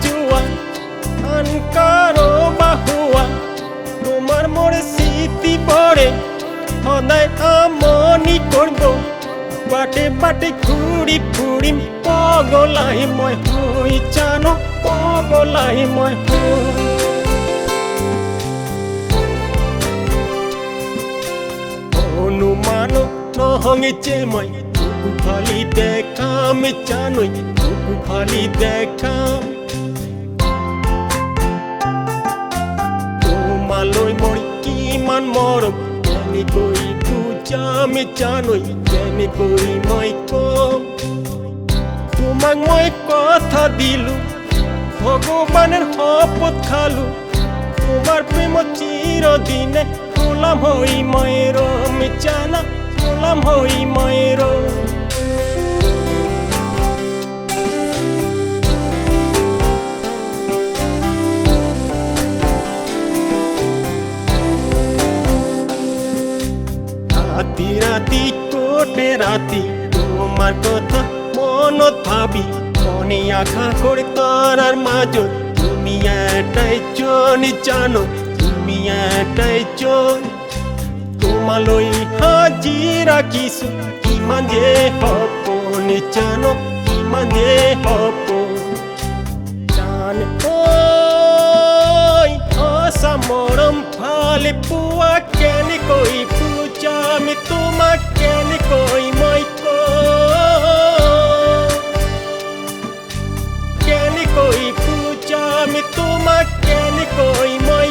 জুয়া আন কারো বাহুয়া তোমার মোরে স্মৃতি পড়ে সদায় আমনি করব বাটে বাটে ঘূৰি ফুৰিম পগলাই মই হৈ জানো পগলাই মই অনুমান নহঙেছে মই বুকু ফালি দেখাম জানৈ বুকু ফালি দেখাম তোমালৈ মোৰ কিমান মৰম কেনেকৈ বুজাম জানৈ কেনেকৈ মই কম তোমাক মই কথা দিলো ভগৱানৰ শপত খালো তোমাৰ প্ৰেমত চিৰদিনে গোলাম হৈ মই ৰম জানা গোলাম হৈ মই ৰম রাতি রাতি কোটে রাতি তোমার কথা মনত ভাবি মনে আশা করে তারার মাজত তুমি এটাই জন জানো তুমি এটাই জন তোমালৈ সাজি ৰাখিছো কিমান যে সপোন জানো কিমান যে সপোন জান ঐ সঁচা মৰম ভালে পোৱা কেনেকৈ বুজাম তোমাক কেনেকৈ মই কেনেকৈ বুজাম তোমাক কেনেকৈ মই